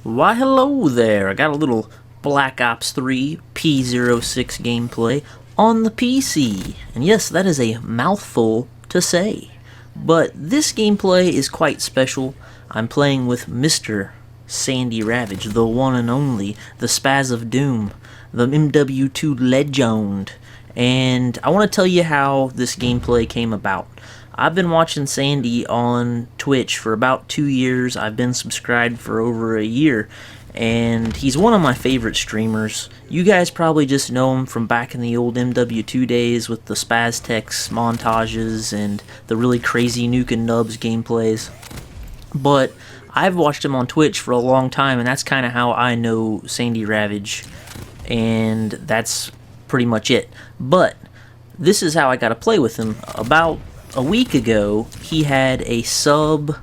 Why hello there, I got a little Black Ops 3 P06 gameplay on the PC. And yes, that is a mouthful to say. But this gameplay is quite special. I'm playing with Mr. Sandy Ravage, the one and only, the Spaz of Doom, the MW2 legend. And I want to tell you how this gameplay came about. I've been watching Sandy on Twitch for about 2 years. I've been subscribed for over a year, and he's one of my favorite streamers. You guys probably just know him from back in the old MW2 days with the Spaztex montages and the really crazy Nuke and Nubs gameplays. But I've watched him on Twitch for a long time, and that's kind of how I know Sandy Ravage, and that's pretty much it. But this is how I got to play with him. About a week ago, he had a sub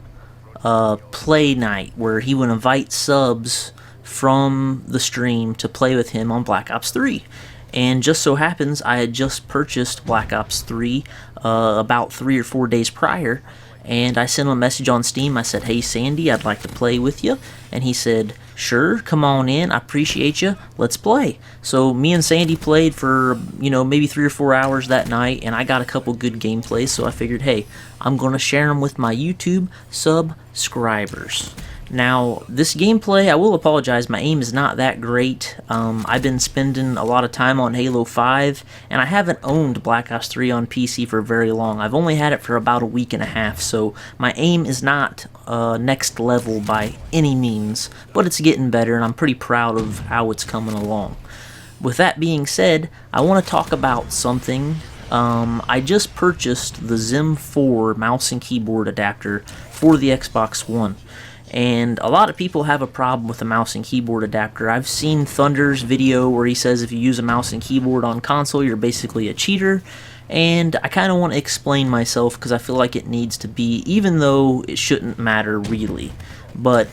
play night where he would invite subs from the stream to play with him on Black Ops 3. And just so happens I had just purchased Black Ops 3 about 3 or 4 days prior, and I sent him a message on Steam. I said, "Hey Sandy, I'd like to play with you." And he said, "Sure, come on in, I appreciate you, let's play." So me and Sandy played for, maybe 3 or 4 hours that night, and I got a couple good gameplays, so I figured, hey, I'm going to share them with my YouTube subscribers. Now, this gameplay, I will apologize, my aim is not that great. I've been spending a lot of time on Halo 5, and I haven't owned Black Ops 3 on PC for very long. I've only had it for about a week and a half, so my aim is not next level by any means, but it's getting better, and I'm pretty proud of how it's coming along. With that being said, I want to talk about something. I just purchased the XIM4 mouse and keyboard adapter for the Xbox One. And a lot of people have a problem with the mouse and keyboard adapter. I've seen Thunder's video where he says if you use a mouse and keyboard on console, you're basically a cheater. And I kind of want to explain myself because I feel like it needs to be, even though it shouldn't matter really. But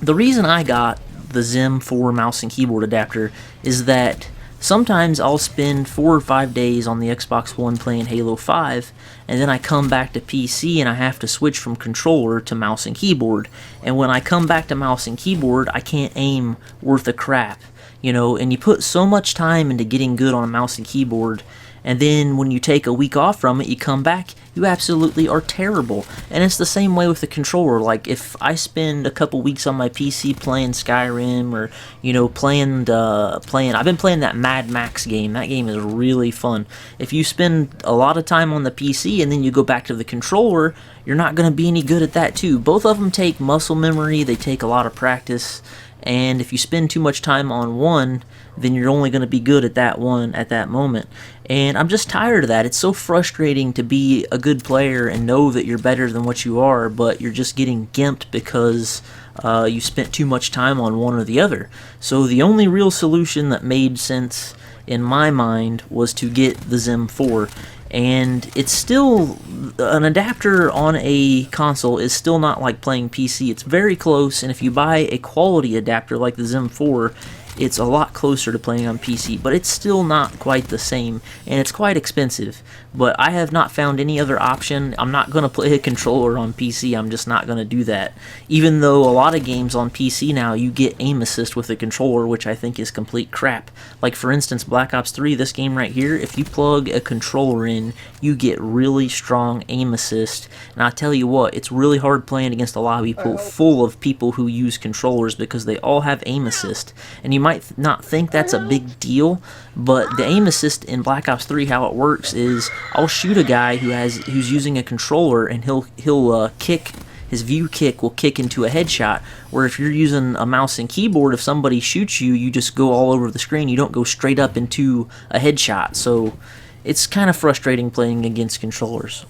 the reason I got the XIM4 mouse and keyboard adapter is that sometimes I'll spend 4 or 5 days on the Xbox One playing Halo 5, and then I come back to PC and I have to switch from controller to mouse and keyboard. And when I come back to mouse and keyboard, I can't aim worth a crap, and you put so much time into getting good on a mouse and keyboard, and then when you take a week off from it, you come back, you absolutely are terrible. And it's the same way with the controller. Like, if I spend a couple weeks on my PC playing Skyrim, or, I've been playing that Mad Max game. That game is really fun. If you spend a lot of time on the PC and then you go back to the controller, you're not going to be any good at that too. Both of them take muscle memory, they take a lot of practice, and if you spend too much time on one, then you're only going to be good at that one at that moment. And I'm just tired of that. It's so frustrating to be a good player and know that you're better than what you are, but you're just getting gimped because you spent too much time on one or the other. So the only real solution that made sense in my mind was to get the XIM4. And it's still, an adapter on a console is still not like playing PC. It's very close, and if you buy a quality adapter like the XIM4, it's a lot closer to playing on PC, but it's still not quite the same, and it's quite expensive. But I have not found any other option. I'm not going to play a controller on PC. I'm just not going to do that. Even though a lot of games on PC now, you get aim assist with a controller, which I think is complete crap. Like, for instance, Black Ops 3, this game right here, if you plug a controller in, you get really strong aim assist. And I tell you what, it's really hard playing against a lobby full of people who use controllers because they all have aim assist. And you might not think that's a big deal, but the aim assist in Black Ops 3, how it works is I'll shoot a guy who's using a controller, and he'll kick. His view kick will kick into a headshot, where if you're using a mouse and keyboard, if somebody shoots you, you just go all over the screen. You don't go straight up into a headshot. So it's kind of frustrating playing against controllers.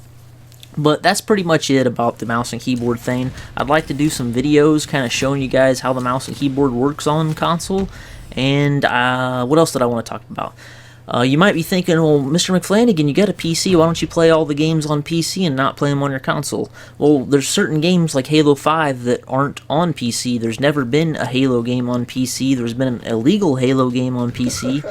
But that's pretty much it about the mouse and keyboard thing. I'd like to do some videos kind of showing you guys how the mouse and keyboard works on console. And what else did I want to talk about? You might be thinking, well, Mr. McFlanagan, you got a PC, why don't you play all the games on PC and not play them on your console? Well, there's certain games like Halo 5 that aren't on PC. There's never been a Halo game on PC. There's been an illegal Halo game on PC,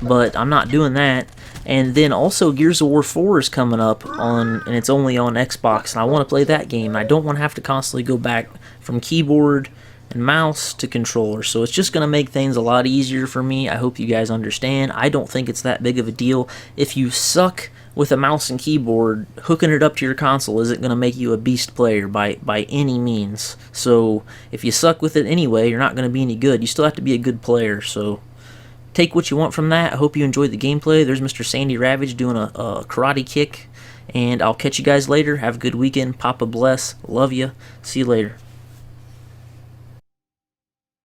but I'm not doing that. And then also Gears of War 4 is coming up and it's only on Xbox, and I want to play that game. I don't want to have to constantly go back from keyboard and mouse to controller. So it's just going to make things a lot easier for me. I hope you guys understand. I don't think it's that big of a deal. If you suck with a mouse and keyboard, hooking it up to your console isn't going to make you a beast player by any means. So if you suck with it anyway, you're not going to be any good. You still have to be a good player. So take what you want from that. I hope you enjoyed the gameplay. There's Mr. Sandy Ravage doing a karate kick. And I'll catch you guys later. Have a good weekend. Papa bless. Love you. See you later.